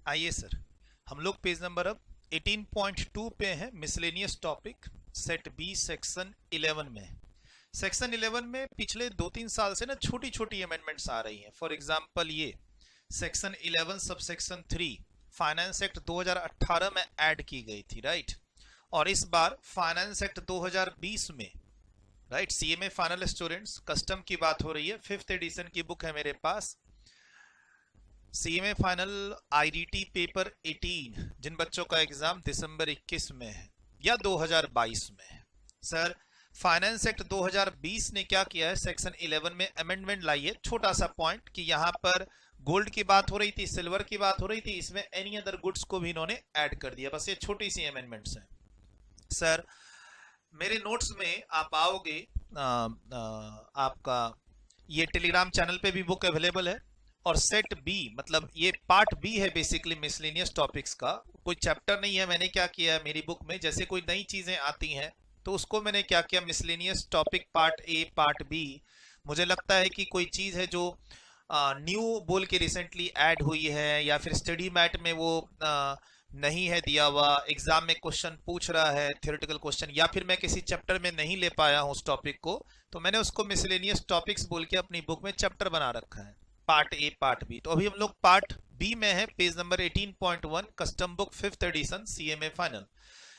आइए सर, हम लोग पेज नंबर अब 18.2 पे हैं। Miscellaneous topic set B section 11 में। सेक्शन 11 में पिछले 2-3 साल से ना छोटी छोटी अमेंडमेंट्स आ रही हैं। फॉर एग्जांपल ये section 11 sub section 3 finance act 2018 में ऐड की गई थी, राइट। और इस बार फाइनेंस एक्ट 2020 में, right, CMA final students custom की बात हो रही है। 5th एडिशन की बुक है मेरे पास, सीएमए फाइनल आईडीटी पेपर 18, जिन बच्चों का एग्जाम दिसंबर 21 में है या 2022 में है। सर, फाइनेंस एक्ट 2020 ने क्या किया है, सेक्शन 11 में अमेंडमेंट लाई है। छोटा सा पॉइंट कि यहां पर गोल्ड की बात हो रही थी, सिल्वर की बात हो रही थी, इसमें एनी अदर गुड्स को भी इन्होंने ऐड कर दिया। बस ये छोटी सी अमेंडमेंट्स हैं। सर, मेरे नोट्स में आप आओगे, आपका ये टेलीग्राम चैनल पे भी बुक अवेलेबल है। और सेट बी मतलब ये पार्ट बी है बेसिकली मिसलेनियस टॉपिक्स का। कोई चैप्टर नहीं है। मैंने क्या किया है, मेरी बुक में जैसे कोई नई चीजें आती हैं तो उसको मैंने क्या किया, miscellaneous topic part A part B. मुझे लगता है कि कोई चीज है जो न्यू बोल के रिसेंटली ऐड हुई है, या फिर स्टडी मैट में वो नहीं है दिया हुआ, एग्जाम में क्वेश्चन पूछ रहा है थ्योरेटिकल क्वेश्चन, या फिर मैं किसी चैप्टर में नहीं ले पाया हूं उस टॉपिक को, तो मैंने उसको मिसलेनियस टॉपिक्स बोल के अपनी बुक में चैप्टर बना रखा है, पार्ट ए पार्ट बी। तो अभी हम लोग पार्ट बी में है, page number 18.1, custom book 5th edition CMA final.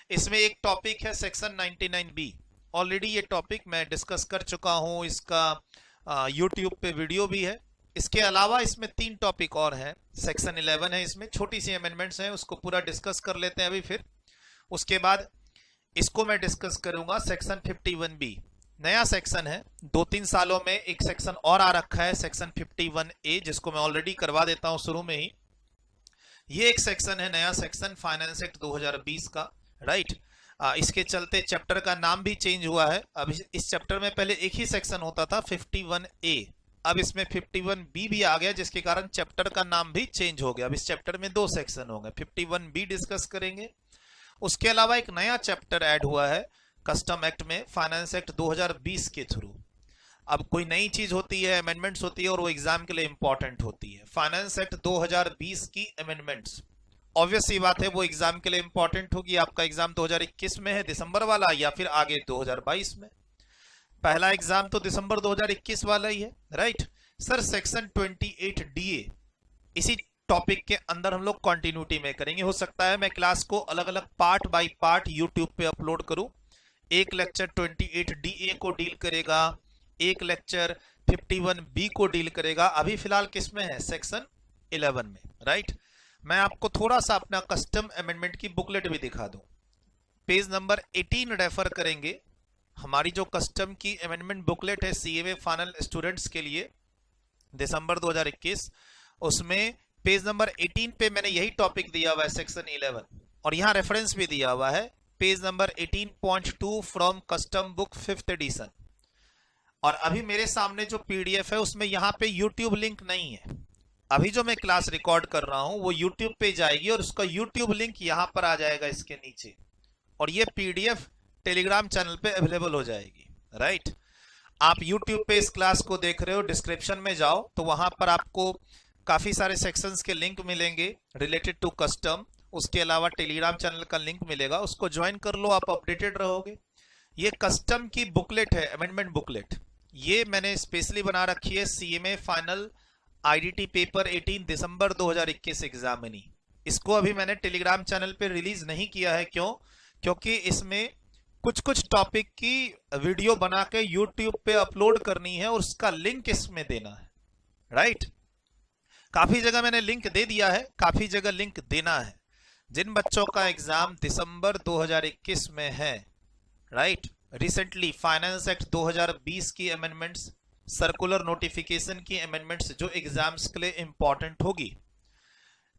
इसमें एक टॉपिक है सेक्शन 99B। ऑलरेडी ये टॉपिक मैं डिस्कस कर चुका हूं, इसका यूट्यूब पे वीडियो भी है। इसके अलावा इसमें 3 टॉपिक और हैं। सेक्शन 11 है, इसमें छोटी सी अमेंडमेंट्स हैं, उसको पूरा डिस्कस कर लेते हैं अभी। फिर उसके बाद इसको मैं डिस्कस करूंगा सेक्शन 51B, नया सेक्शन है। 2-3 सालों में एक सेक्शन और आ रखा है, सेक्शन 51A, जिसको मैं ऑलरेडी करवा देता हूं शुरू में ही। ये एक सेक्शन है, नया सेक्शन फाइनेंस एक्ट 2020 का, राइट। इसके चलते चैप्टर का नाम भी चेंज हुआ है। अब इस चैप्टर में पहले एक ही सेक्शन होता था 51A, अब इसमें 51B भी आ गया, जिसके कारण चैप्टर का नाम भी चेंज हो गया। अब इस चैप्टर में 2 सेक्शन होंगे, 51B डिस्कस करेंगे। उसके अलावा एक नया चैप्टर ऐड हुआ है कस्टम एक्ट में, फाइनेंस एक्ट 2020 के थ्रू। अब कोई नई चीज होती है, अमेंडमेंट्स होती है, और वो एग्जाम के लिए इंपॉर्टेंट होती है। फाइनेंस एक्ट 2020 की अमेंडमेंट्स, ऑब्वियस सी बात है वो एग्जाम के लिए इंपॉर्टेंट होगी। आपका एग्जाम 2021 में है दिसंबर वाला, या फिर आगे 2022 में। पहला एग्जाम तो दिसंबर 2021 वाला ही है, राइट। सर, सेक्शन 28DA इसी टॉपिक के अंदर हम लोग कंटिन्यूटी में करेंगे। हो सकता है मैं क्लास को अलग अलग पार्ट बाय पार्ट यूट्यूब पे अपलोड करूं। एक लेक्चर 28DA को डील करेगा, एक लेक्चर 51B को डील करेगा। अभी फिलहाल किस में है, सेक्शन 11 में, राइट। मैं आपको थोड़ा सा अपना कस्टम अमेंडमेंट की बुकलेट भी दिखा दूं। पेज नंबर 18 रेफर करेंगे। हमारी जो कस्टम की अमेंडमेंट बुकलेट है सीएमए फाइनल स्टूडेंट्स के लिए दिसंबर 2021, उसमें पेज नंबर 18 पे मैंने यही टॉपिक दिया हुआ है, सेक्शन 11, और यहां रेफरेंस भी दिया हुआ है, page number 18.2 from custom book 5th edition. और अभी मेरे सामने जो पीडीएफ है उसमें यहां पे यूट्यूब लिंक नहीं है। अभी जो मैं क्लास रिकॉर्ड कर रहा हूं वो यूट्यूब पे जाएगी, और उसका यूट्यूब लिंक यहां पर आ जाएगा इसके नीचे, और ये पीडीएफ टेलीग्राम चैनल पे अवेलेबल हो जाएगी, राइट। आप यूट्यूब पे इस क्लास को देख रहे हो, डिस्क्रिप्शन में जाओ तो वहां पर आपको काफी सारे सेक्शंस के लिंक मिलेंगे रिलेटेड टू कस्टम। उसके अलावा टेलीग्राम चैनल का लिंक मिलेगा, उसको ज्वाइन कर लो, आप अपडेटेड रहोगे। ये कस्टम की बुकलेट है, अमेंडमेंट बुकलेट। ये मैंने स्पेशली बना रखी है सीएमए फाइनल आईडीटी पेपर 18 दिसंबर 2021 एग्जामिनी। इसको अभी मैंने टेलीग्राम चैनल पे रिलीज नहीं किया है। क्यों? क्योंकि इसमें कुछ टॉपिक की वीडियो बना के यूट्यूब पे अपलोड करनी है, और उसका लिंक इसमें देना है, राइट। काफी जगह मैंने लिंक दे दिया है, काफी जगह लिंक देना है। जिन बच्चों का एग्जाम दिसंबर 2021 में है, राइट, रिसेंटली फाइनेंस एक्ट 2020 की अमेंडमेंट्स, सर्कुलर नोटिफिकेशन की अमेंडमेंट्स जो एग्जाम्स के लिए इंपॉर्टेंट होगी,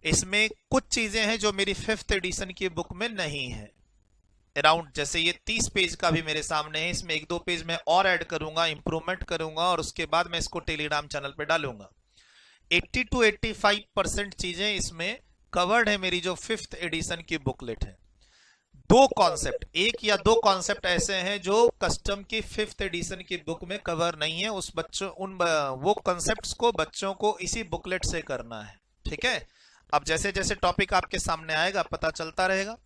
इसमें कुछ चीजें हैं जो मेरी 5th एडिशन की बुक में नहीं है। अराउंड जैसे ये 30 पेज का भी मेरे सामने है, इसमें 1-2 पेज मैं और ऐड करूंगा, इंप्रूवमेंट करूंगा, और उसके बाद मैं इसको टेलीग्राम चैनल पे डालूंगा। 80 to 85% चीजें इसमें कवर्ड है मेरी जो 5th एडिशन की बुकलेट है। 2 कॉन्सेप्ट, 1 या 2 कॉन्सेप्ट ऐसे हैं जो कस्टम की 5th एडिशन की बुक में कवर नहीं है। वो कॉन्सेप्ट्स को बच्चों को इसी बुकलेट से करना है, ठीक है। अब जैसे जैसे टॉपिक आपके सामने आएगा पता चलता रहेगा।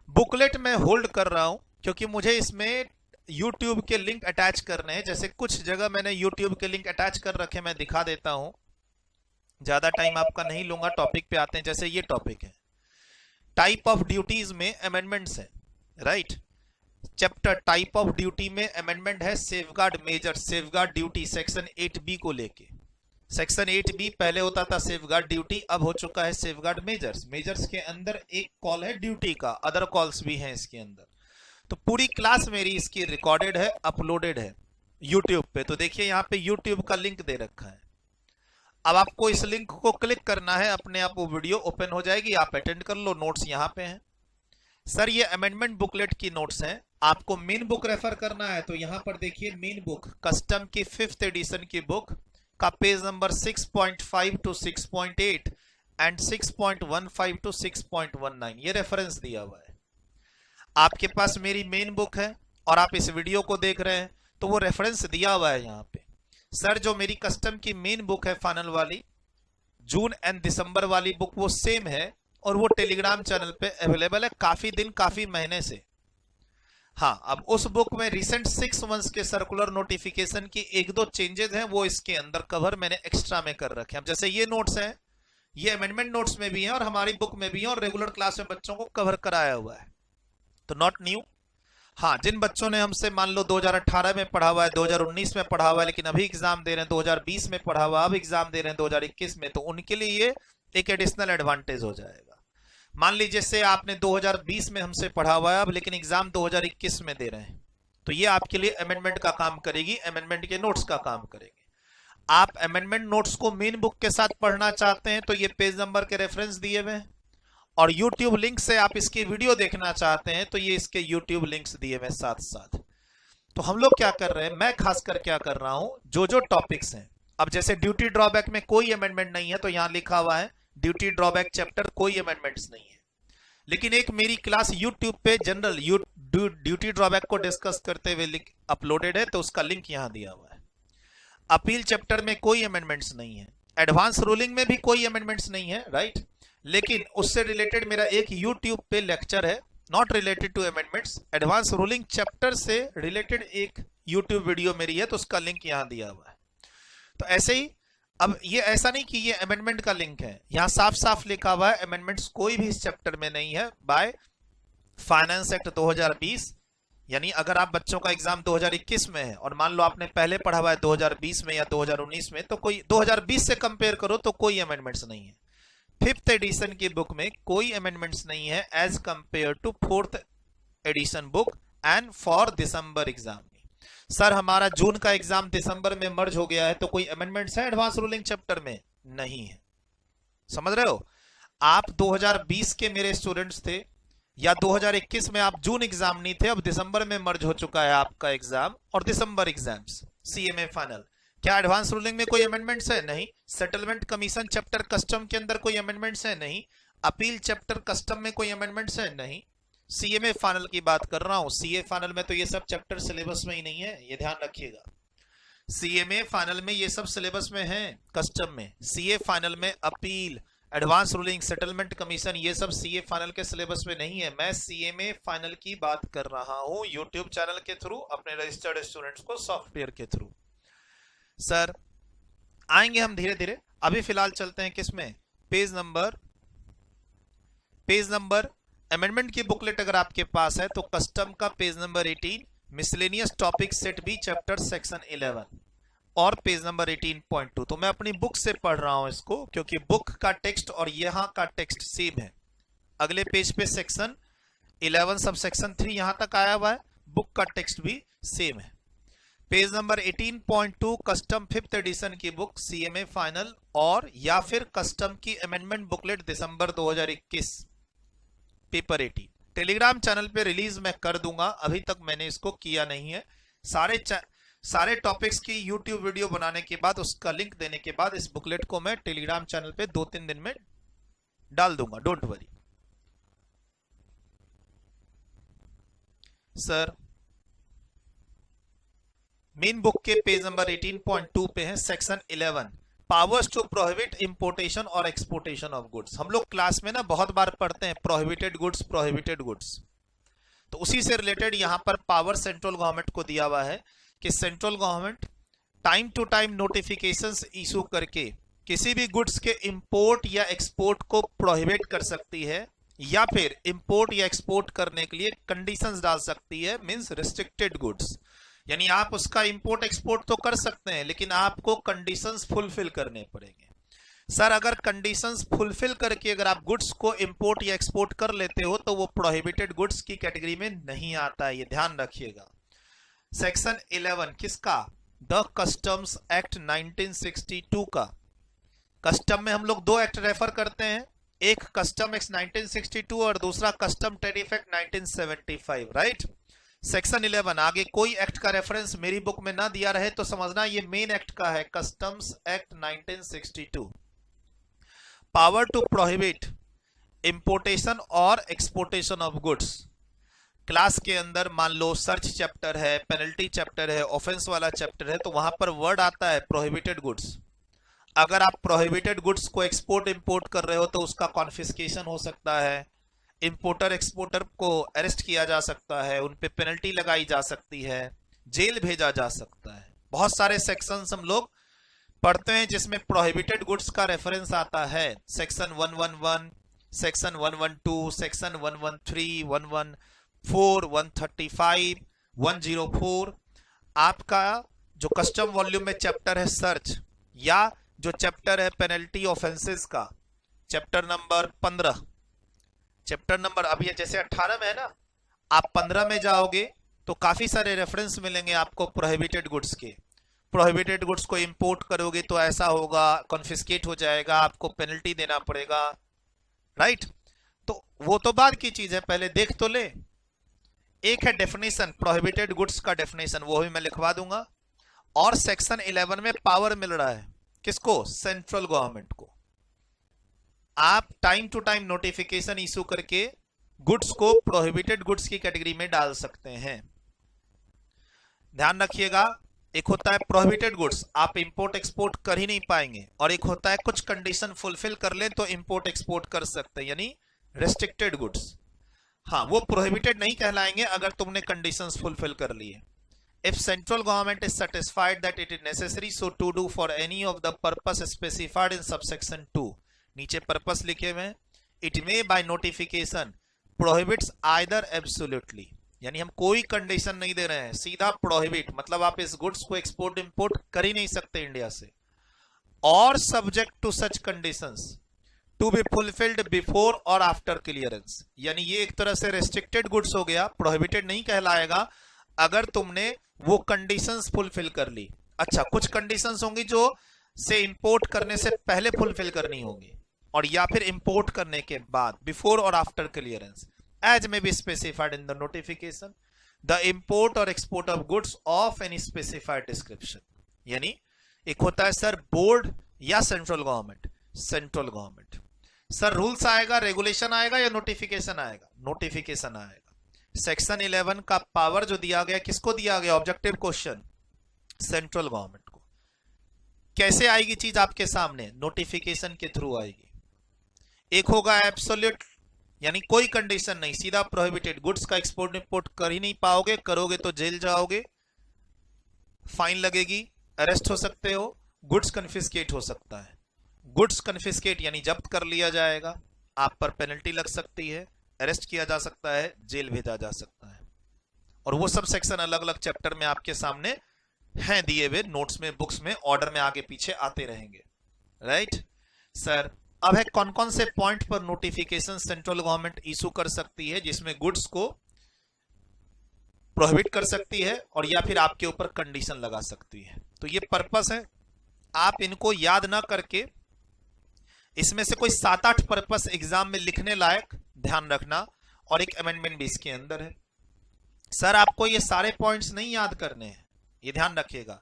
बुकलेट में होल्ड कर रहा हूं क्योंकि मुझे इसमें YouTube के लिंक अटैच करने हैं। जैसे कुछ जगह मैंने YouTube के लिंक अटैच कर रखे, मैं दिखा देता हूं, ज्यादा टाइम आपका नहीं लूंगा। टॉपिक पे आते हैं। जैसे ये टॉपिक है, टाइप ऑफ ड्यूटीज में अमेंडमेंट्स है, right. Chapter type of duty में अमेंडमेंट है safeguard measure, safeguard duty, section 8B को लेके। सेक्शन 8B पहले होता था सेफगार्ड ड्यूटी, अब हो चुका है सेफगार्ड मेजर्स। मेजर्स के अंदर एक कॉल है ड्यूटी का, अदर कॉल्स भी हैं इसके अंदर। तो पूरी क्लास मेरी इसकी रिकॉर्डेड है, अपलोडेड है यूट्यूब पे। तो देखिए यहाँ पे यूट्यूब का लिंक दे रखा है। अब आपको इस लिंक को क्लिक करना है, अपने आप वो वीडियो ओपन हो जाएगी, आप अटेंड कर लो। नोट्स यहाँ पे हैं। सर ये अमेंडमेंट बुकलेट की नोट्स हैं, आपको मेन बुक रेफर करना है तो यहाँ पर देखिए मेन बुक कस्टम की 5th एडिशन की बुक का page number 6.5 to 6.8 and 6.15 to 6.19 ये रेफरेंस दिया हुआ है। आपके पास मेरी मेन बुक है और आप इस वीडियो को देख रहे हैं तो वो रेफरेंस दिया हुआ है यहाँ पे। सर जो मेरी कस्टम की मेन बुक है फाइनल वाली, जून एंड दिसंबर वाली बुक, वो सेम है और वो टेलीग्राम चैनल पे अवेलेबल है काफी दिन, काफी महीने से। हाँ, अब उस बुक में रिसेंट 6 मंथ्स के सर्कुलर नोटिफिकेशन की 1-2 चेंजेस हैं, वो इसके अंदर कवर मैंने एक्स्ट्रा में कर रखे हैं। अब जैसे ये नोट्स हैं, ये अमेंडमेंट नोट्स में भी हैं और हमारी बुक में भी हैं और रेगुलर क्लास में बच्चों को कवर कराया हुआ है, तो नॉट न्यू। हाँ, जिन बच्चों ने हमसे मान लो 2018 में पढ़ा हुआ है, 2019 में पढ़ा हुआ है, लेकिन अभी एग्जाम दे रहे हैं, 2020 में पढ़ा हुआ, अब एग्जाम दे रहे हैं 2021 में, तो उनके लिए ये एक एडिशनल एडवांटेज हो जाएगा। मान लीजिए से आपने 2020 में हमसे पढ़ा हुआ है अब, लेकिन एग्जाम 2021 में दे रहे हैं, तो ये आपके लिए अमेंडमेंट का काम करेगी, अमेंडमेंट के नोट्स का काम करेगी। आप अमेंडमेंट नोट्स को मेन बुक के साथ पढ़ना चाहते हैं तो ये पेज नंबर के रेफरेंस दिए हुए हैं, और YouTube लिंक से आप इसकी वीडियो देखना चाहते हैं तो ये इसके YouTube लिंक्स दिए हुए साथ साथ। तो हम लोग क्या कर रहे हैं, मैं खासकर क्या कर रहा हूं, जो जो टॉपिक्स हैं, अब जैसे ड्यूटी ड्रॉबैक में कोई अमेंडमेंट नहीं है तो यहां लिखा हुआ है ड्यूटी ड्रॉबैक चैप्टर कोई अमेंडमेंट्स नहीं है, लेकिन एक मेरी क्लास YouTube पे जनरल ड्यूटी ड्रॉबैक को डिस्कस करते हुए अपलोडेड है, तो उसका लिंक यहां दिया हुआ है। अपील चैप्टर में कोई अमेंडमेंट्स नहीं है, एडवांस रूलिंग में भी कोई अमेंडमेंट्स नहीं है, राइट। लेकिन उससे रिलेटेड मेरा एक YouTube पे लेक्चर है, not related to amendments, advance ruling chapter से रिलेटेड एक YouTube वीडियो मेरी है, तो उसका लिंक यहां दिया हुआ है। तो ऐसे ही अब ये ऐसा नहीं कि ये अमेंडमेंट का लिंक है, यहां साफ साफ लिखा हुआ है अमेंडमेंट्स कोई भी इस चैप्टर में नहीं है बाय फाइनेंस एक्ट 2020। यानी अगर आप बच्चों का एग्जाम 2021 में है और मान लो आपने पहले पढ़ा हुआ है 2020 में या 2019 में, तो कोई 2020 से कंपेयर करो तो कोई अमेंडमेंट्स नहीं है। 5th एडिशन की बुक में कोई अमेंडमेंट्स नहीं है as compare to 4th edition book and for December exam. Sir हमारा जून का एग्जाम दिसंबर में मर्ज हो गया है तो कोई अमेंडमेंट्स है एडवांस रूलिंग चैप्टर में? नहीं है। समझ रहे हो? आप 2020 के मेरे स्टूडेंट्स थे या 2021 में आप जून एग्जाम नहीं थे, अब दिसंबर में मर्ज हो चुका है आपका एग्जाम और दिसंबर एग्जाम्स CMA फाइनल। क्या एडवांस रूलिंग में कोई अमेंडमेंट्स है? नहीं। सेटलमेंट कमीशन चैप्टर कस्टम के अंदर कोई अमेंडमेंट्स है? नहीं। अपील चैप्टर कस्टम में कोई अमेंडमेंट्स है? नहीं। CMA फाइनल की बात कर रहा हूं, CA फाइनल में तो ये सब चैप्टर सिलेबस में ही नहीं है, ये ध्यान रखिएगा। CMA फाइनल में ये सब सिलेबस में है, कस्टम में। CA फाइनल में appeal, advance ruling, settlement commission, ये सब CA फाइनल के सिलेबस में नहीं है। मैं CMA फाइनल की बात कर रहा हूं यूट्यूब चैनल के थ्रू, अपने रजिस्टर्ड स्टूडेंट्स को सॉफ्टवेयर के थ्रू। सर आएंगे हम धीरे धीरे, अभी फिलहाल चलते हैं किसमें, पेज नंबर अमेंडमेंट की बुकलेट अगर आपके पास है तो कस्टम का page number 18, miscellaneous topic set B chapter section 11 और पेज नंबर 18.2। तो मैं अपनी बुक से पढ़ रहा हूं इसको क्योंकि बुक का टेक्स्ट और यहां का टेक्स्ट सेम है। अगले पेज पे सेक्शन 11 सब सेक्शन 3 यहां तक आया हुआ है, बुक का टेक्स्ट भी सेम है। Page number 18.2 custom 5th edition की बुक CMA फाइनल और या फिर कस्टम की अमेंडमेंट बुकलेट दिसंबर 2021 पेपर 18 टेलीग्राम चैनल पे रिलीज मैं कर दूंगा, अभी तक मैंने इसको किया नहीं है। सारे टॉपिक्स की YouTube वीडियो बनाने के बाद, उसका लिंक देने के बाद इस बुकलेट को मैं टेलीग्राम चैनल पे 2-3 दिन में डाल दूंगा, don't worry. Sir main book के पेज नंबर 18.2 पे है section 11 powers to prohibit importation और एक्सपोर्टेशन ऑफ गुड्स। हम लोग क्लास में ना बहुत बार पढ़ते हैं प्रोहिबिटेड गुड्स, प्रोहिबिटेड गुड्स। तो उसी से रिलेटेड यहां पर पावर सेंट्रल गवर्नमेंट को दिया हुआ है कि central government time to time notifications issue करके किसी भी गुड्स के इंपोर्ट या एक्सपोर्ट को प्रोहिबिट कर सकती है, या फिर इंपोर्ट या एक्सपोर्ट करने के लिए कंडीशंस डाल सकती है, मींस रिस्ट्रिक्टेड गुड्स। यानी आप उसका इंपोर्ट एक्सपोर्ट तो कर सकते हैं, लेकिन आपको कंडीशंस फुलफिल करने पड़ेंगे। सर अगर कंडीशंस फुलफिल करके अगर आप गुड्स को इंपोर्ट या एक्सपोर्ट कर लेते हो तो वो प्रोहिबिटेड गुड्स की कैटेगरी में नहीं आता है, ये ध्यान रखिएगा। सेक्शन 11 किसका? द कस्टम्स एक्ट 1962 का। कस्टम में हम लोग दो एक्ट रेफर करते हैं, एक कस्टम एक्ट 1962 और दूसरा custom tariff act 1975, right. Section 11 आगे कोई एक्ट का रेफरेंस मेरी बुक में ना दिया रहे तो समझना ये मेन एक्ट का है, customs act 1962। Power to prohibit importation और एक्सपोर्टेशन ऑफ गुड्स। क्लास के अंदर मान लो सर्च चैप्टर है, पेनल्टी चैप्टर है, ऑफेंस वाला चैप्टर है, तो वहां पर वर्ड आता है प्रोहिबिटेड गुड्स। अगर आप प्रोहिबिटेड गुड्स को एक्सपोर्ट इंपोर्ट कर रहे हो तो उसका कॉन्फिस्केशन हो सकता है, इंपोर्टर एक्सपोर्टर को अरेस्ट किया जा सकता है, उन पे पेनल्टी लगाई जा सकती है, जेल भेजा जा सकता है। बहुत सारे सेक्शंस हम लोग पढ़ते हैं जिसमें प्रोहिबिटेड गुड्स का रेफरेंस आता है। Section 111, section 112, section 113, 114, 135, 104। आपका जो कस्टम वॉल्यूम में चैप्टर है सर्च, या जो चैप्टर है पेनल्टी ऑफेंसेस का, चैप्टर नंबर 15, चैप्टर नंबर अब ये जैसे 18 में है ना, आप 15 में जाओगे तो काफी सारे रेफरेंस मिलेंगे आपको प्रोहिबिटेड गुड्स के। प्रोहिबिटेड गुड्स को इंपोर्ट करोगे तो ऐसा होगा, कॉन्फिस्केट हो जाएगा, आपको पेनल्टी देना पड़ेगा, राइट। तो वो तो बाद की चीज है, पहले देख तो ले। एक है डेफिनेशन, प्रोहिबिटेड गुड्स का डेफिनेशन, वो भी मैं लिखवा दूंगा। और सेक्शन 11 में पावर मिल रहा है किसको? सेंट्रल गवर्नमेंट को। आप time to time notification issue करके गुड्स को प्रोहिबिटेड गुड्स की कैटेगरी में डाल सकते हैं। ध्यान रखिएगा, एक होता है प्रोहिबिटेड गुड्स, आप इंपोर्ट एक्सपोर्ट कर ही नहीं पाएंगे, और एक होता है कुछ कंडीशन फुलफिल कर ले तो इंपोर्ट एक्सपोर्ट कर सकते हैं, यानी रेस्ट्रिक्टेड गुड्स। हाँ, वो प्रोहिबिटेड नहीं कहलाएंगे अगर तुमने कंडीशंस फुलफिल कर लिए। If central government is satisfied that it is necessary so to do for any of the purpose specified in subsection 2, नीचे पर्पस लिखे हुए, it may by notification prohibits either absolutely, यानी हम कोई कंडीशन नहीं दे रहे हैं, सीधा प्रोहिबिट, मतलब आप इस गुड्स को एक्सपोर्ट इंपोर्ट कर ही नहीं सकते इंडिया से, और subject to such conditions to be fulfilled before और आफ्टर क्लियरेंस। यानी ये एक तरह से रेस्ट्रिक्टेड गुड्स हो गया, प्रोहिबिटेड नहीं कहलाएगा अगर तुमने वो कंडीशंस फुलफिल कर ली। अच्छा, कुछ कंडीशंस होंगी जो से इंपोर्ट करने से पहले फुलफिल करनी होगी, और या फिर इंपोर्ट करने के बाद, बिफोर और after clearance, as may be specified in the notification the import और export of goods of any specified description. यानी एक होता है सर बोर्ड या central government. Central government sir rules आएगा, रेगुलेशन आएगा या नोटिफिकेशन आएगा? नोटिफिकेशन आएगा। सेक्शन 11 का पावर जो दिया गया, किसको दिया गया? ऑब्जेक्टिव क्वेश्चन, सेंट्रल गवर्नमेंट को। कैसे आएगी चीज आपके सामने? नोटिफिकेशन के थ्रू आएगी। एक होगा एब्सोल्यूट, यानी कोई कंडीशन नहीं, सीधा प्रोहिबिटेड, गुड्स का एक्सपोर्ट इंपोर्ट कर ही नहीं पाओगे, करोगे तो जेल जाओगे, फाइन लगेगी, अरेस्ट हो सकते हो, गुड्स कन्फिस्केट हो सकता है। गुड्स कन्फिस्केट यानी जब्त कर लिया जाएगा, आप पर पेनल्टी लग सकती है, अरेस्ट किया जा सकता है, जेल भेजा जा सकता है। और वो सब सेक्शन अलग अलग चैप्टर में आपके सामने हैं दिए हुए, नोट्स में, बुक्स में, ऑर्डर में आगे पीछे आते रहेंगे, राइट सर। अब है कौन कौन से पॉइंट पर नोटिफिकेशन सेंट्रल गवर्नमेंट इशू कर सकती है जिसमें गुड्स को प्रोहिबिट कर सकती है और या फिर आपके ऊपर कंडीशन लगा सकती है। तो ये पर्पस है, आप इनको याद ना करके इसमें से कोई 7-8 पर्पस एग्जाम में लिखने लायक ध्यान रखना, और एक अमेंडमेंट भी इसके अंदर है। सर आपको ये सारे पॉइंट्स नहीं याद करने हैं, ये ध्यान रखिएगा।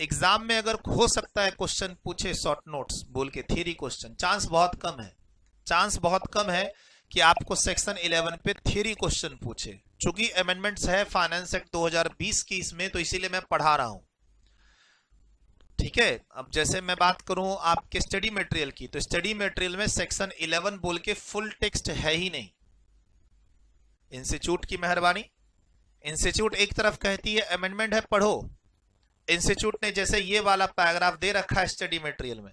एग्जाम में अगर हो सकता है क्वेश्चन पूछे शॉर्ट नोट्स बोल के, थ्योरी क्वेश्चन, चांस बहुत कम है, चांस बहुत कम है कि आपको सेक्शन 11 पे थ्योरी क्वेश्चन पूछे। चूंकि अमेंडमेंट्स है फाइनेंस एक्ट 2020 की इसमें, तो इसीलिए मैं पढ़ा रहा हूं। ठीक है। अब जैसे मैं बात करूं आपके स्टडी मटेरियल की, तो स्टडी मटेरियल में सेक्शन 11 बोल के फुल टेक्स्ट है ही नहीं। इंस्टीट्यूट की मेहरबानी, इंस्टीट्यूट एक तरफ कहती है अमेंडमेंट है पढ़ो, इंस्टीट्यूट ने जैसे ये वाला पैराग्राफ दे रखा है स्टडी मटेरियल में,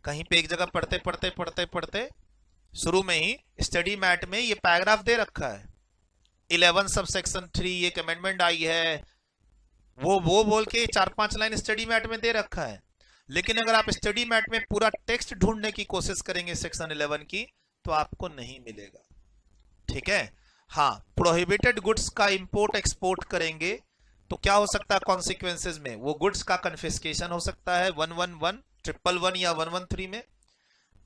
कहीं पे एक जगह पढ़ते पढ़ते पढ़ते पढ़ते शुरू में ही स्टडी मैट में ये पैराग्राफ दे रखा है 11 सब सेक्शन 3 एक अमेंडमेंट आई है, वो बोल के 4-5 लाइन स्टडी मैट में दे रखा है। लेकिन अगर आप स्टडी मैट में पूरा टेक्स्ट ढूंढने की कोशिश करेंगे सेक्शन 11 की, तो आपको नहीं मिलेगा। ठीक है। हाँ, प्रोहिबिटेड गुड्स का इंपोर्ट एक्सपोर्ट करेंगे तो क्या हो सकता है कॉन्सिक्वेंसेज में, वो गुड्स का कन्फिस्केशन हो सकता है 111, 111 या 113 में,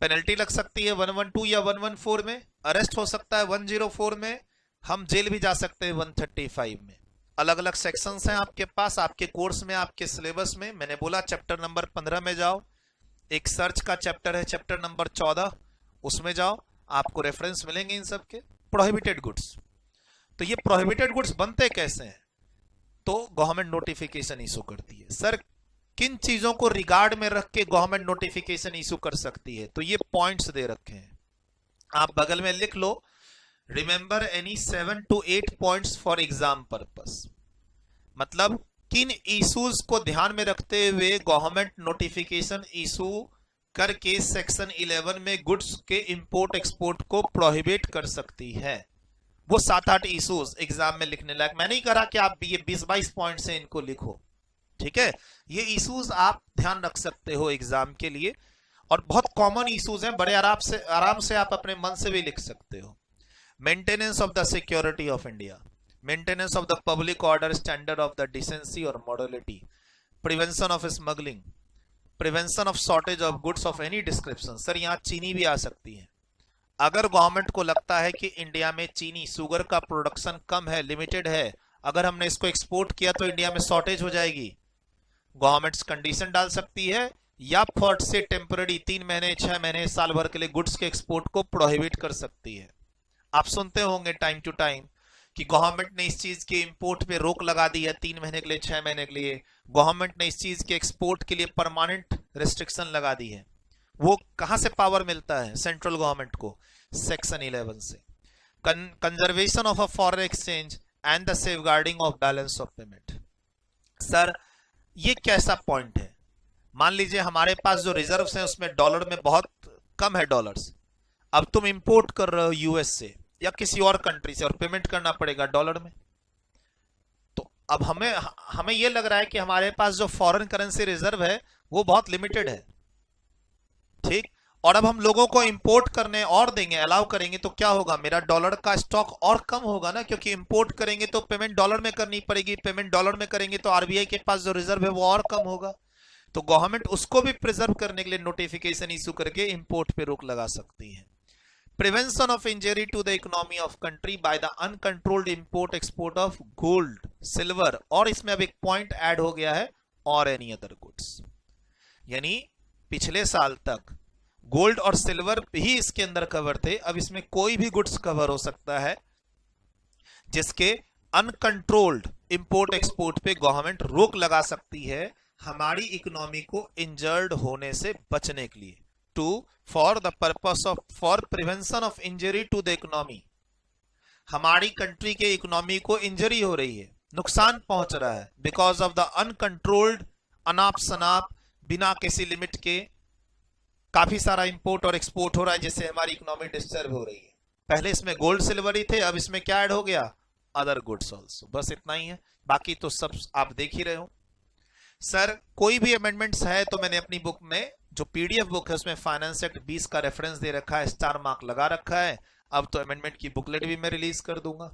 पेनल्टी लग सकती है 112 या 114 में, अरेस्ट हो सकता है 104 में, हम जेल भी जा सकते हैं 135 में। अलग अलग सेक्शंस हैं आपके पास, आपके कोर्स में, आपके सिलेबस में। मैंने बोला चैप्टर नंबर 15 में जाओ, एक सर्च का चैप्टर है चैप्टर नंबर 14, उसमें जाओ, आपको रेफरेंस मिलेंगे इन सब के। प्रोहिबिटेड गुड्स, तो ये प्रोहिबिटेड गुड्स बनते कैसे हैं, तो गवर्नमेंट नोटिफिकेशन इशू करती है। सर किन चीजों को रिगार्ड में रख के गवर्नमेंट नोटिफिकेशन इशू कर सकती है, तो ये पॉइंट्स दे रखे हैं, आप बगल में लिख लो। Remember any 7 to 8 points for exam purpose, मतलब किन इश्यूज को ध्यान में रखते हुए गवर्नमेंट नोटिफिकेशन इशू करके सेक्शन 11 में गुड्स के इंपोर्ट एक्सपोर्ट को प्रोहिबिट कर सकती है। वो 7-8 इश्यूज एग्जाम में लिखने लायक, मैं नहीं कह रहा कि आप ये 20-22 पॉइंट से इनको लिखो। ठीक है, ये इश्यूज आप ध्यान रख सकते हो एग्जाम के लिए, और बहुत कॉमन इश्यूज हैं, बड़े आराम से आप अपने मन से भी लिख सकते हो। Maintenance of the security of India, maintenance of the public order, standard of the decency और modality, prevention of smuggling, prevention of shortage of goods of any description. Sir यहाँ चीनी भी आ सकती है। अगर गवर्नमेंट को लगता है कि इंडिया में चीनी शुगर का प्रोडक्शन कम है, लिमिटेड है, अगर हमने इसको एक्सपोर्ट किया तो इंडिया में शॉर्टेज हो जाएगी, गवर्नमेंट कंडीशन डाल सकती है, या फॉर्ट से टेम्पररी 3 महीने 6 महीने साल भर के लिए गुड्स के एक्सपोर्ट को प्रोहिबिट कर सकती है। आप सुनते होंगे टाइम टू टाइम कि गवर्नमेंट ने इस चीज के इंपोर्ट पे रोक लगा दी है 3 महीने के लिए, 6 महीने के लिए, गवर्नमेंट ने इस चीज के एक्सपोर्ट के लिए परमानेंट रिस्ट्रिक्शन लगा दी है। वो कहां से पावर मिलता है सेंट्रल गवर्नमेंट को, सेक्शन 11 से। Conservation of a foreign exchange and the safeguarding of balance of payment. Sir ये कैसा पॉइंट है, मान लीजिए हमारे पास जो रिजर्व्स हैं उसमें डॉलर में बहुत कम है डॉलर्स, अब तुम इंपोर्ट कर रहे हो यूएस से या किसी और कंट्री से और पेमेंट करना पड़ेगा डॉलर में, तो अब हमें यह लग रहा है कि हमारे पास जो फॉरेन करेंसी रिजर्व है वो बहुत लिमिटेड है। ठीक, और अब हम लोगों को इंपोर्ट करने और देंगे, अलाउ करेंगे, तो क्या होगा, मेरा डॉलर का स्टॉक और कम होगा ना, क्योंकि इंपोर्ट करेंगे तो पेमेंट डॉलर में करनी पड़ेगी, पेमेंट डॉलर में करेंगे तो आरबीआई के पास जो रिजर्व है वो और कम होगा। तो गवर्नमेंट उसको भी प्रिजर्व करने के लिए नोटिफिकेशन इशू करके इंपोर्ट पे रोक लगा सकती है। Prevention of injury to the economy of country by the uncontrolled import export of gold, silver, और इसमें अब एक पॉइंट ऐड हो गया है, और एनी अदर गुड्स, यानी पिछले साल तक गोल्ड और सिल्वर ही इसके अंदर कवर थे, अब इसमें कोई भी गुड्स कवर हो सकता है जिसके अनकंट्रोल्ड इंपोर्ट एक्सपोर्ट पे गवर्नमेंट रोक लगा सकती है, हमारी इकोनॉमी को इंजर्ड होने से बचने के लिए, to for the purpose of for prevention of injury to the economy. हमारी कंट्री के इकोनॉमी को इंजरी हो रही है, नुकसान पहुंच रहा है, बिकॉज ऑफ द अनकंट्रोल्ड, अनाप शनाप, बिना किसी लिमिट के काफी सारा इंपोर्ट और एक्सपोर्ट हो रहा है, जिससे हमारी इकोनॉमी डिस्टर्ब हो रही है। पहले इसमें गोल्ड सिल्वर ही थे, अब इसमें क्या ऐड हो गया, अदर गुड्स ऑल्सो। बस इतना ही है, बाकी तो सब आप देख ही रहे हो। सर कोई भी अमेंडमेंट्स है तो मैंने अपनी बुक में जो पीडीएफ बुक है उसमें फाइनेंस एक्ट 20 का रेफरेंस दे रखा है, स्टार मार्क लगा रखा है। अब तो अमेंडमेंट की बुकलेट भी मैं रिलीज कर दूंगा।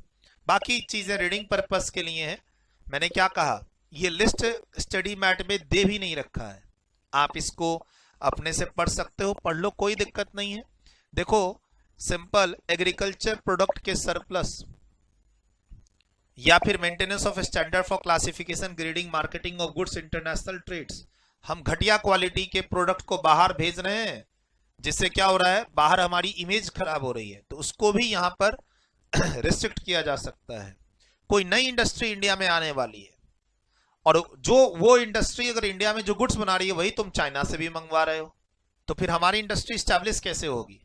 बाकी चीजें रीडिंग पर्पस के लिए हैं। मैंने क्या कहा, ये लिस्ट स्टडी मैट में दे भी नहीं रखा है, आप इसको अपने से पढ़ सकते हो, पढ़ लो, कोई दिक्कत नहीं है। देखो, सिंपल एग्रीकल्चर प्रोडक्ट के सरप्लस या फिर maintenance of standard for classification, grading, marketing of goods, international trades. हम घटिया क्वालिटी के प्रोडक्ट को बाहर भेज रहे हैं, जिससे क्या हो रहा है, बाहर हमारी इमेज खराब हो रही है, तो उसको भी यहां पर रिस्ट्रिक्ट किया जा सकता है। कोई नई इंडस्ट्री इंडिया में आने वाली है और जो वो इंडस्ट्री अगर इंडिया में जो गुड्स बना रही है वही तुम चाइना से भी मंगवा रहे हो, तो फिर हमारी इंडस्ट्री स्टैब्लिश कैसे होगी?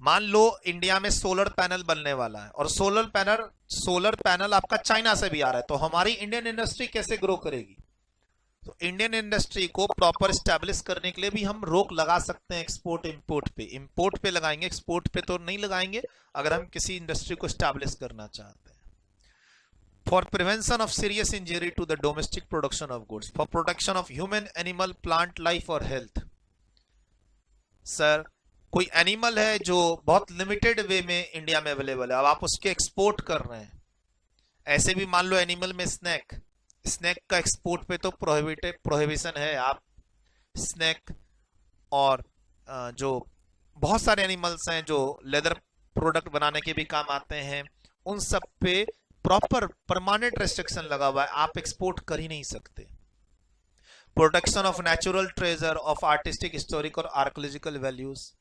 मान लो इंडिया में सोलर पैनल बनने वाला है और सोलर पैनल आपका चाइना से भी आ रहा है, तो हमारी इंडियन इंडस्ट्री कैसे ग्रो करेगी? तो इंडियन इंडस्ट्री को प्रॉपर स्टैब्लिश करने के लिए भी हम रोक लगा सकते हैं एक्सपोर्ट इंपोर्ट पे लगाएंगे, एक्सपोर्ट पे तो नहीं लगाएंगे अगर हम किसी इंडस्ट्री को स्टैब्लिश करना चाहते हैं। For prevention of serious injury to the domestic production of goods, for protection of human, animal, plant life और हेल्थ। सर कोई एनिमल है जो बहुत लिमिटेड वे में इंडिया में अवेलेबल है, अब आप उसके एक्सपोर्ट कर रहे हैं। ऐसे भी मान लो एनिमल में स्नैक का एक्सपोर्ट पे तो प्रोहिबिशन है। आप स्नैक और जो बहुत सारे एनिमल्स हैं जो लेदर प्रोडक्ट बनाने के भी काम आते हैं, उन सब पे प्रॉपर परमानेंट रेस्ट्रिक्शन लगा हुआ है, आप एक्सपोर्ट कर ही नहीं सकते। Protection of natural treasure of artistic, historic और archaeological values,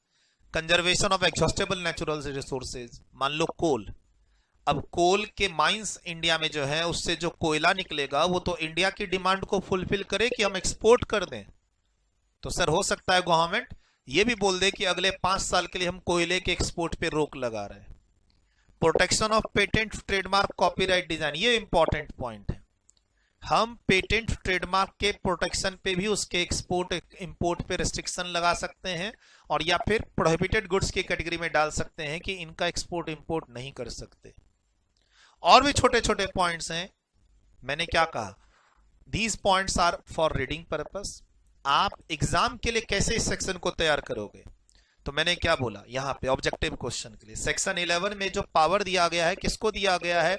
conservation of exhaustible natural resources. मान लो कोल, अब कोल के माइंस इंडिया में जो है उससे जो कोयला निकलेगा वो तो इंडिया की डिमांड को फुलफिल करे कि हम एक्सपोर्ट कर दें। तो सर हो सकता है गवर्नमेंट ये भी बोल दे कि अगले 5 साल के लिए हम कोयले के एक्सपोर्ट पे रोक लगा रहे हैं। Protection of patent, trademark, copyright, design, ये इंपॉर्टेंट पॉइंट है। हम पेटेंट ट्रेडमार्क के प्रोटेक्शन पे भी उसके एक्सपोर्ट इंपोर्ट पे रेस्ट्रिक्शन लगा सकते हैं, और या फिर प्रोहिबिटेड गुड्स की कैटेगरी में डाल सकते हैं कि इनका एक्सपोर्ट इंपोर्ट नहीं कर सकते। और भी छोटे छोटे पॉइंट्स हैं। मैंने क्या कहा, these points are for reading purpose. आप एग्जाम के लिए कैसे इस सेक्शन को तैयार करोगे, तो मैंने क्या बोला यहां पे ऑब्जेक्टिव क्वेश्चन के लिए सेक्शन 11 में जो पावर दिया गया है, किसको दिया गया है?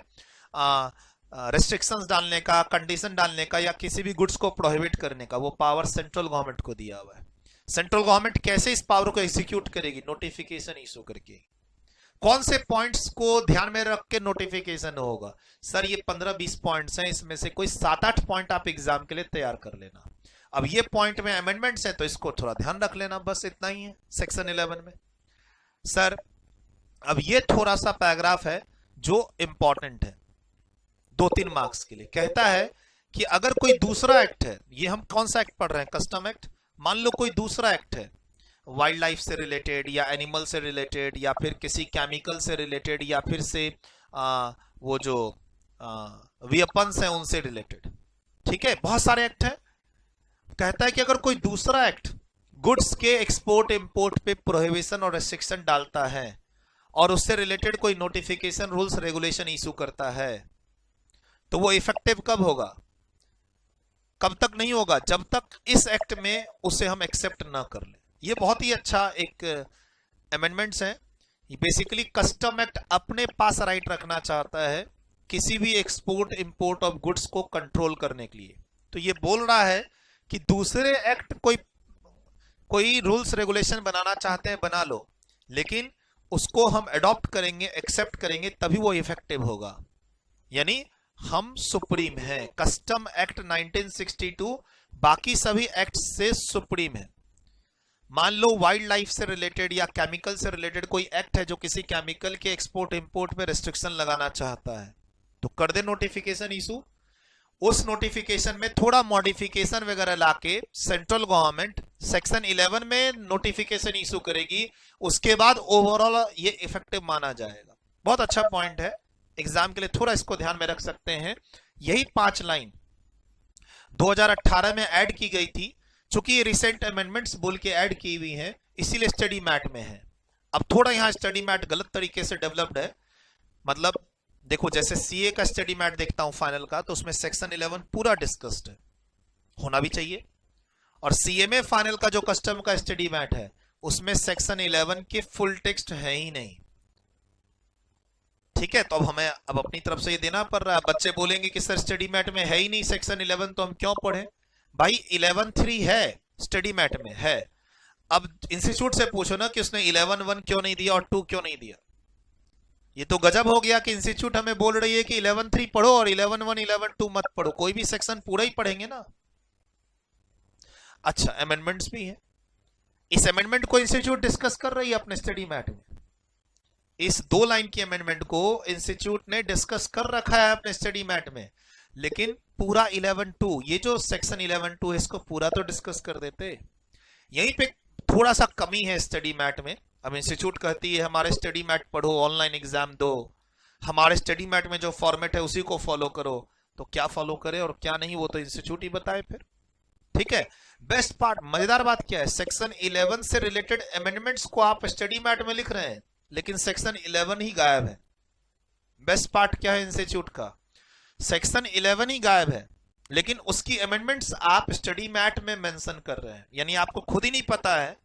रेस्ट्रिक्शंस डालने का, कंडीशन डालने का, या किसी भी गुड्स को प्रोहिबिट करने का, वो पावर सेंट्रल गवर्नमेंट को दिया हुआ है। सेंट्रल गवर्नमेंट कैसे इस पावर को एग्जीक्यूट करेगी? नोटिफिकेशन इशू करके। कौन से पॉइंट्स को ध्यान में रख के नोटिफिकेशन होगा? सर ये 15-20 पॉइंट्स हैं, इसमें से कोई 7-8 पॉइंट आप एग्जाम के लिए तैयार कर लेना। अब ये पॉइंट में अमेंडमेंट्स हैं तो इसको थोड़ा ध्यान रख लेना, बस इतना ही है सेक्शन 11 में। सर अब ये थोड़ा सा पैराग्राफ है जो इंपॉर्टेंट है 2-3 मार्क्स के लिए। कहता है कि अगर कोई दूसरा एक्ट है, ये हम कौन सा एक्ट पढ़ रहे हैं? Custom act. मान लो कोई दूसरा एक्ट है वाइल्ड लाइफ से रिलेटेड या एनिमल से रिलेटेड या फिर किसी केमिकल से रिलेटेड या फिर से वो जो वेपन्स हैं उनसे रिलेटेड, ठीक है, बहुत सारे एक्ट हैं। कहता है कि अगर कोई दूसरा एक्ट गुड्स के एक्सपोर्ट इंपोर्ट पे प्रोहिबिशन और रेस्ट्रिक्शन डालता है और उससे रिलेटेड कोई नोटिफिकेशन, रूल्स, रेगुलेशन इशू करता है, तो वो इफेक्टिव कब होगा? कब तक नहीं होगा? जब तक इस एक्ट में उसे हम एक्सेप्ट ना कर ले। ये बहुत ही अच्छा एक अमेंडमेंट्स है। बेसिकली कस्टम एक्ट अपने पास राइट रखना चाहता है किसी भी एक्सपोर्ट इंपोर्ट ऑफ गुड्स को कंट्रोल करने के लिए। तो ये बोल रहा है कि दूसरे एक्ट कोई रूल्स रेगुलेशन बनाना चाहते हैं, बना लो, लेकिन उसको हम अडॉप्ट करेंगे, एक्सेप्ट करेंगे, तभी वो इफेक्टिव होगा। यानी हम सुप्रीम है। कस्टम एक्ट 1962 बाकी सभी एक्ट से सुप्रीम है। मान लो वाइल्ड लाइफ से रिलेटेड या केमिकल से रिलेटेड कोई एक्ट है जो किसी केमिकल के एक्सपोर्ट इंपोर्ट पे रेस्ट्रिक्शन लगाना चाहता है, तो कर दे नोटिफिकेशन इशू। उस नोटिफिकेशन में थोड़ा मॉडिफिकेशन वगैरह लाके सेंट्रल गवर्नमेंट सेक्शन 11 में नोटिफिकेशन इशू करेगी, उसके बाद ओवरऑल ये इफेक्टिव माना जाएगा। बहुत अच्छा पॉइंट है, एग्जाम के लिए थोड़ा इसको ध्यान में रख सकते हैं। यही 5 लाइन 2018 में ऐड की गई थी, चूंकि ये रिसेंट अमेंडमेंट्स बोल के ऐड की हुई हैं, इसीलिए स्टडी मैट में है। अब थोड़ा यहां स्टडी मैट गलत तरीके से डेवलप्ड है। मतलब देखो, जैसे सीए का स्टडी मैट देखता हूं फाइनल का, तो उसमें सेक्शन 11 पूरा डिस्कस्ड है, होना भी चाहिए। और सीएमए फाइनल का जो कस्टम का स्टडी मैट है, उसमें सेक्शन 11 के फुल टेक्स्ट है ही नहीं, ठीक है। तो अब हमें अपनी तरफ से ये देना पड़ रहा है। बच्चे बोलेंगे कि सर स्टडी मैट में है ही नहीं सेक्शन 11, तो हम क्यों पढ़े? भाई 11.3 है स्टडी मैट में है। अब इंस्टीट्यूट से पूछो ना कि उसने 11.1 क्यों नहीं दिया और 2 क्यों नहीं दिया। ये तो गजब हो गया कि इंस्टीट्यूट हमें बोल रही है कि 11.3 पढ़ो और 11.1 11.2 मत पढ़ो, कोई भी सेक्शन पूरा ही पढ़ेंगे ना। अच्छा, अमेंडमेंट्स भी है। इस अमेंडमेंट को इंस्टीट्यूट डिस्कस कर रही है अपने स्टडी मैट में। इस 2 लाइन की अमेंडमेंट को इंस्टीट्यूट ने डिस्कस कर रखा है अपने स्टडी मैट में, लेकिन पूरा 11.2, ये जो सेक्शन 11.2 है इसको पूरा तो डिस्कस कर देते। यहीं पे थोड़ा सा कमी है स्टडी मैट में। अब इंस्टीट्यूट कहती है हमारे स्टडी मैट पढ़ो, ऑनलाइन एग्जाम दो, हमारे स्टडी मैट में जो फॉर्मेट है उसी को फॉलो करो। तो क्या फॉलो करे और क्या नहीं वो तो इंस्टीट्यूट ही बताए फिर। ठीक है, बेस्ट पार्ट, मजेदार बात क्या है, सेक्शन 11 से रिलेटेड अमेंडमेंट्स को आप स्टडी मैट में लिख रहे हैं लेकिन सेक्शन 11 ही गायब है। बेस्ट पार्ट क्या है इंस्टीट्यूट का, सेक्शन 11 ही गायब है लेकिन उसकी अमेंडमेंट्स आप स्टडी मैट में मेंशन कर रहे हैं। यानी आपको खुद ही नहीं पता है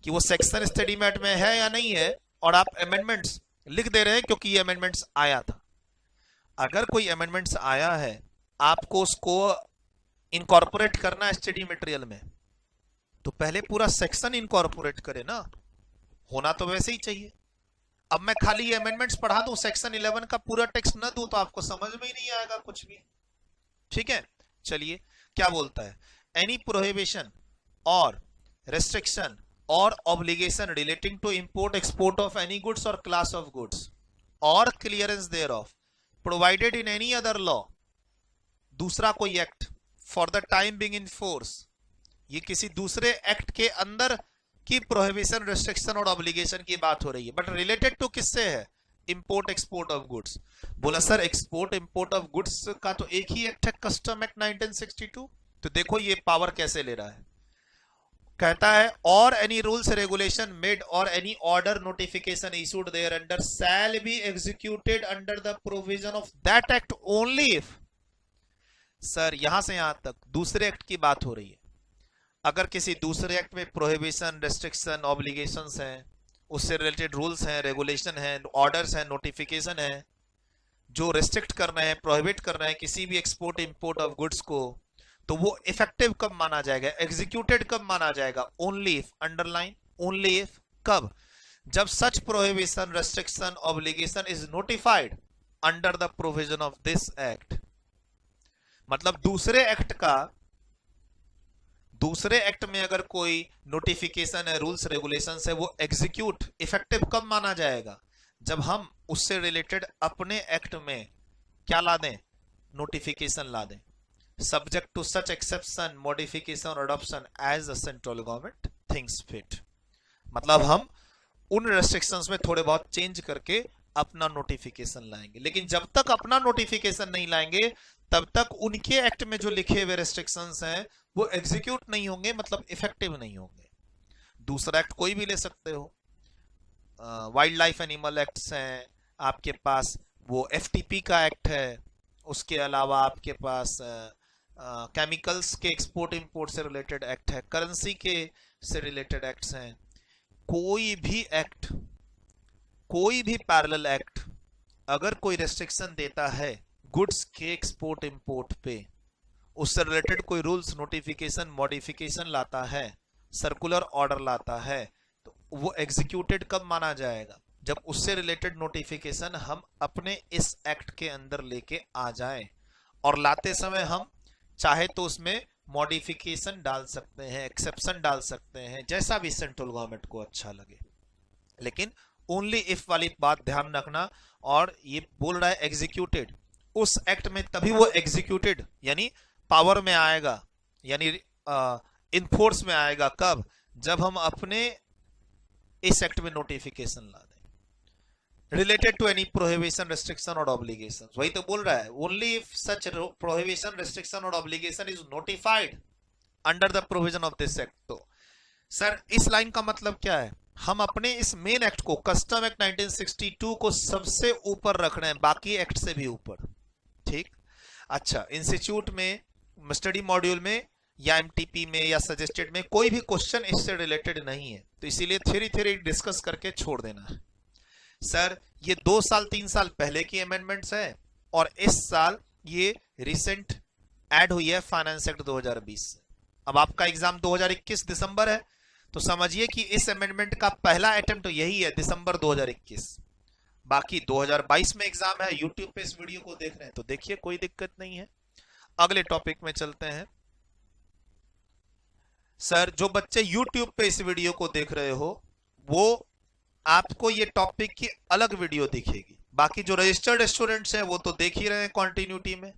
कि वो सेक्शन स्टडी मैट में है या नहीं है और आप अमेंडमेंट्स लिख दे रहे हैं क्योंकि ये अमेंडमेंट्स आया था। अगर कोई अमेंडमेंट्स आया है आपको उसको इनकॉर्पोरेट करना है स्टडी मटेरियल में तो पहले पूरा सेक्शन इनकॉर्पोरेट करे ना, होना तो वैसे ही चाहिए। अब मैं खाली ये अमेंडमेंट्स पढ़ा दूं, सेक्शन 11 का पूरा टेक्स्ट न दूं तो आपको समझ में ही नहीं आएगा कुछ भी। ठीक है, चलिए क्या बोलता है, एनी प्रोहिबिशन और रेस्ट्रिक्शन और obligation relating to import export of any goods or class of goods or clearance thereof provided in any other law, दूसरा कोई act for the time being in force, ये किसी दूसरे act के अंदर की prohibition restriction और obligation की बात हो रही है, बट रिलेटेड टू किससे है, इंपोर्ट एक्सपोर्ट ऑफ गुड्स। बोला sir export import of goods का तो एक ही एक्ट है, कस्टम एक्ट 1962। तो देखो ये पावर कैसे ले रहा है, कहता है और any rules regulation made or any order notification issued thereunder shall be executed under the provision of that act only if. Sir यहां से यहां तक दूसरे एक्ट की बात हो रही है। अगर किसी दूसरे एक्ट में प्रोहिबिशन रेस्ट्रिक्शन ऑब्लिगेशंस हैं, उससे रिलेटेड रूल्स हैं, रेगुलेशन हैं, ऑर्डर्स हैं, नोटिफिकेशन है जो रेस्ट्रिक्ट कर रहे हैं, प्रोहिबिट कर रहे हैं किसी भी एक्सपोर्ट इंपोर्ट ऑफ गुड्स को, तो वो इफेक्टिव कब माना जाएगा, एग्जीक्यूटेड कब माना जाएगा, only if, underline only if, कब, जब such prohibition restriction obligation is notified under the provision of this act. मतलब दूसरे एक्ट में अगर कोई नोटिफिकेशन है, रूल्स रेगुलेशंस है, वो एग्जीक्यूट इफेक्टिव कब माना जाएगा, जब हम उससे रिलेटेड अपने एक्ट में क्या ला दें, नोटिफिकेशन ला दें, subject to such exception modification और adoption as the central government thinks fit. मतलब हम उन रेस्ट्रिक्शंस में थोड़े बहुत चेंज करके अपना नोटिफिकेशन लाएंगे, लेकिन जब तक अपना नोटिफिकेशन नहीं लाएंगे तब तक उनके एक्ट में जो लिखे हुए रेस्ट्रिक्शंस हैं वो एग्जीक्यूट नहीं होंगे, मतलब इफेक्टिव नहीं होंगे। दूसरा एक्ट कोई भी ले सकते हो, वाइल्ड लाइफ एनिमल एक्ट्स हैं आपके पास, वो एफटीपी का एक्ट है, उसके अलावा आपके पास केमिकल्स के एक्सपोर्ट इंपोर्ट से रिलेटेड एक्ट है, करेंसी के से रिलेटेड एक्ट्स हैं। कोई भी एक्ट, कोई भी पैरेलल एक्ट अगर कोई रेस्ट्रिक्शन देता है गुड्स के एक्सपोर्ट इंपोर्ट पे, उससे रिलेटेड कोई रूल्स नोटिफिकेशन मॉडिफिकेशन लाता है, सर्कुलर ऑर्डर लाता है, तो वो एग्जीक्यूटेड कब माना जाएगा, जब उससे रिलेटेड नोटिफिकेशन हम अपने इस एक्ट के अंदर लेके आ जाएं, और लाते समय हम चाहे तो उसमें मॉडिफिकेशन डाल सकते हैं, एक्सेप्शन डाल सकते हैं, जैसा भी सेंट्रल गवर्नमेंट को अच्छा लगे, लेकिन ओनली इफ वाली बात ध्यान रखना। और ये बोल रहा है एग्जीक्यूटेड, उस एक्ट में तभी वो एग्जीक्यूटेड यानी पावर में आएगा, यानी इनफोर्स में आएगा, कब, जब हम अपने इस एक्ट में नोटिफिकेशन ला दें related to any prohibition restriction और ऑब्लिगेशन। वही तो बोल रहा है, only if such prohibition restriction और obligation is notified under the provision of this act. तो सर इस लाइन का मतलब क्या है, हम अपने इस मेन एक्ट को, कस्टम एक्ट 1962 को सबसे ऊपर रख रहे हैं, बाकी एक्ट से भी ऊपर। ठीक, अच्छा, इंस्टीट्यूट में स्टडी मॉड्यूल में या एमटीपी में या सजेस्टेड में कोई भी क्वेश्चन इससे रिलेटेड नहीं है, तो इसीलिए थ्योरी डिस्कस करके छोड़ देना है। सर ये 2 साल 3 साल पहले की अमेंडमेंट्स है और इस साल ये रिसेंट ऐड हुई है फाइनेंस एक्ट 2020 से। अब आपका एग्जाम 2021 दिसंबर है, तो समझिए कि इस अमेंडमेंट का पहला अटेम्प्ट तो यही है दिसंबर 2021, बाकी 2022 में एग्जाम है। यूट्यूब पे इस वीडियो को देख रहे हैं तो देखिए, कोई दिक्कत नहीं है। अगले टॉपिक में चलते हैं। सर जो बच्चे यूट्यूब पे इस वीडियो को देख रहे हो वो आपको ये टॉपिक की अलग वीडियो दिखेगी, बाकी जो रजिस्टर्ड स्टूडेंट्स हैं वो तो देख ही रहे हैं कंटिन्यूटी में।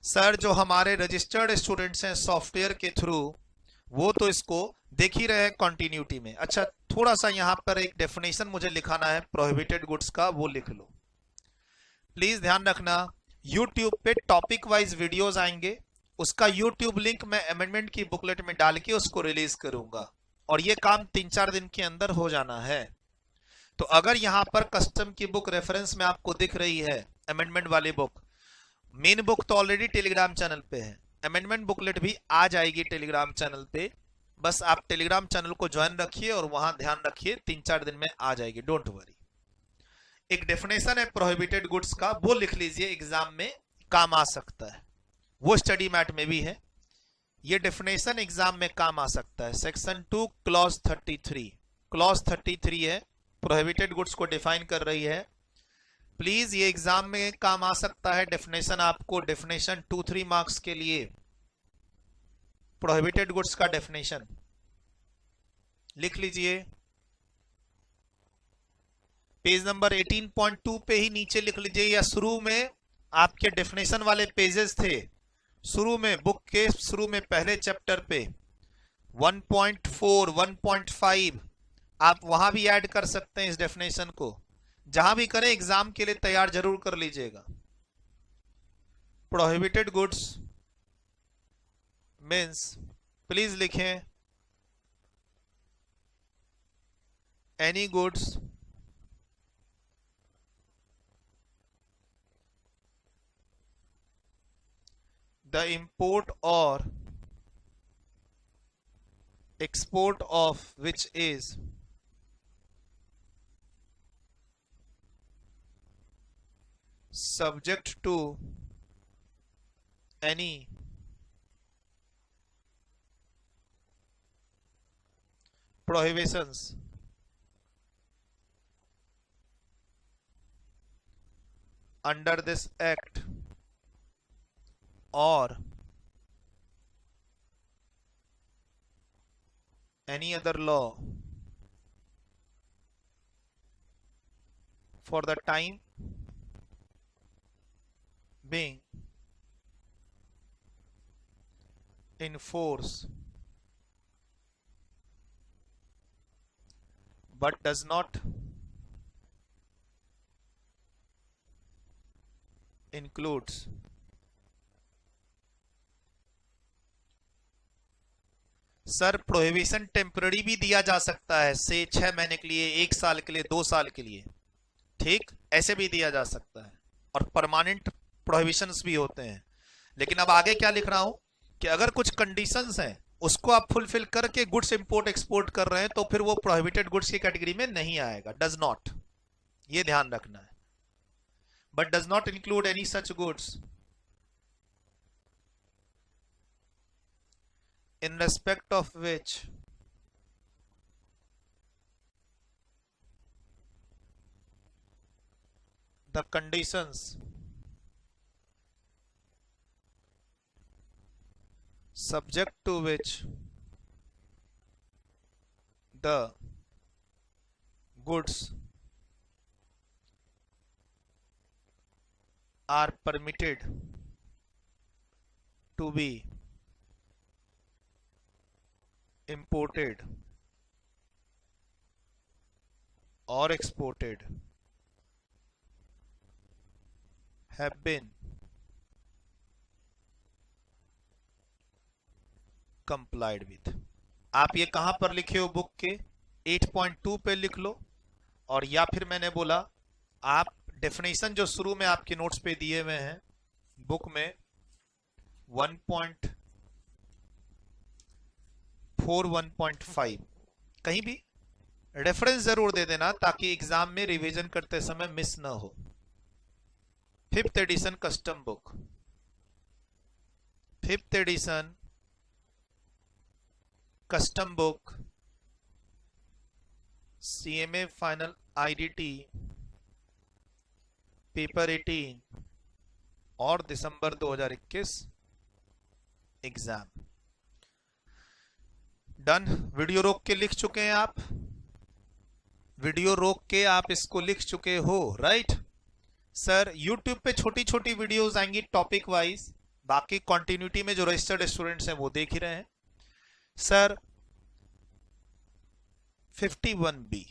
सर जो हमारे रजिस्टर्ड स्टूडेंट्स हैं सॉफ्टवेयर के थ्रू, वो तो इसको देख ही रहे हैं कंटिन्यूटी में। अच्छा, थोड़ा सा यहाँ पर एक डेफिनेशन मुझे लिखाना है प्रोहिबिटेड गुड्स का, वो लिख लो प्लीज। ध्यान रखना, यूट्यूब पे टॉपिक वाइज वीडियोस आएंगे, उसका यूट्यूब लिंक मैं अमेंडमेंट की बुकलेट में डाल के उसको रिलीज करूंगा, और ये काम 3-4 दिन के अंदर हो जाना है। तो अगर यहाँ पर कस्टम की बुक रेफरेंस में आपको दिख रही है, अमेंडमेंट वाली बुक, मेन बुक तो ऑलरेडी टेलीग्राम चैनल पे है, अमेंडमेंट बुकलेट भी आ जाएगी टेलीग्राम चैनल पे। बस आप टेलीग्राम चैनल को ज्वाइन रखिए और वहां ध्यान रखिए, 3-4 दिन में आ जाएगी, डोंट वरी। एक डेफिनेशन है प्रोहिबिटेड गुड्स का, वो लिख लीजिए, एग्जाम में काम आ सकता है, वो स्टडी मैट में भी है। ये डेफिनेशन एग्जाम में काम आ सकता है। सेक्शन 2 क्लॉज 33, क्लॉज 33 है, प्रोहिबिटेड गुड्स को डिफाइन कर रही है। प्लीज ये एग्जाम में काम आ सकता है डेफिनेशन, आपको डेफिनेशन 2-3 मार्क्स के लिए प्रोहिबिटेड गुड्स का डेफिनेशन लिख लीजिए। पेज नंबर 18.2 पे ही नीचे लिख लीजिए, या शुरू में आपके डेफिनेशन वाले पेजेस थे, शुरू में बुक के शुरू में पहले चैप्टर पे 1.4 1.5 आप वहां भी ऐड कर सकते हैं इस डेफिनेशन को। जहां भी करें एग्जाम के लिए तैयार जरूर कर लीजिएगा। प्रोहिबिटेड गुड्स मीन्स, प्लीज लिखें, any goods the import or export of which is subject to any prohibitions under this act or any other law for the time being in force but does not includes sir prohibition temporary भी दिया जा सकता है, से 6 महीने के लिए, 1 साल के लिए, 2 साल के लिए, ठीक, ऐसे भी दिया जा सकता है, और परमानेंट प्रोहिबिशंस भी होते हैं। लेकिन अब आगे क्या लिख रहा हूं कि अगर कुछ कंडीशंस हैं उसको आप फुलफिल करके गुड्स इंपोर्ट एक्सपोर्ट कर रहे हैं तो फिर वो प्रोहिबिटेड गुड्स की कैटेगरी में नहीं आएगा, डज नॉट, ये ध्यान रखना है। But does not include any such goods in respect of which the conditions subject to which the goods are permitted to be imported or exported have been complied with। आप ये कहां पर लिखे हो बुक के 8.2 पे लिख लो, और या फिर मैंने बोला आप डेफिनेशन जो शुरू में आपके नोट्स पे दिए हुए हैं बुक में 1.4 1.5 कहीं भी रेफरेंस जरूर दे देना ताकि एग्जाम में रिवीजन करते समय मिस ना हो। 5th edition custom book, 5th edition custom book, CMA final IDT paper 18 और दिसंबर 2021 एग्जाम। डन, वीडियो रोक के लिख चुके हैं आप, वीडियो रोक के आप इसको लिख चुके हो, राइट। सर यूट्यूब पे छोटी छोटी वीडियोस आएंगी टॉपिक वाइज, बाकी कंटिन्यूटी में जो रजिस्टर्ड स्टूडेंट्स हैं वो देख ही रहे हैं। Sir 51B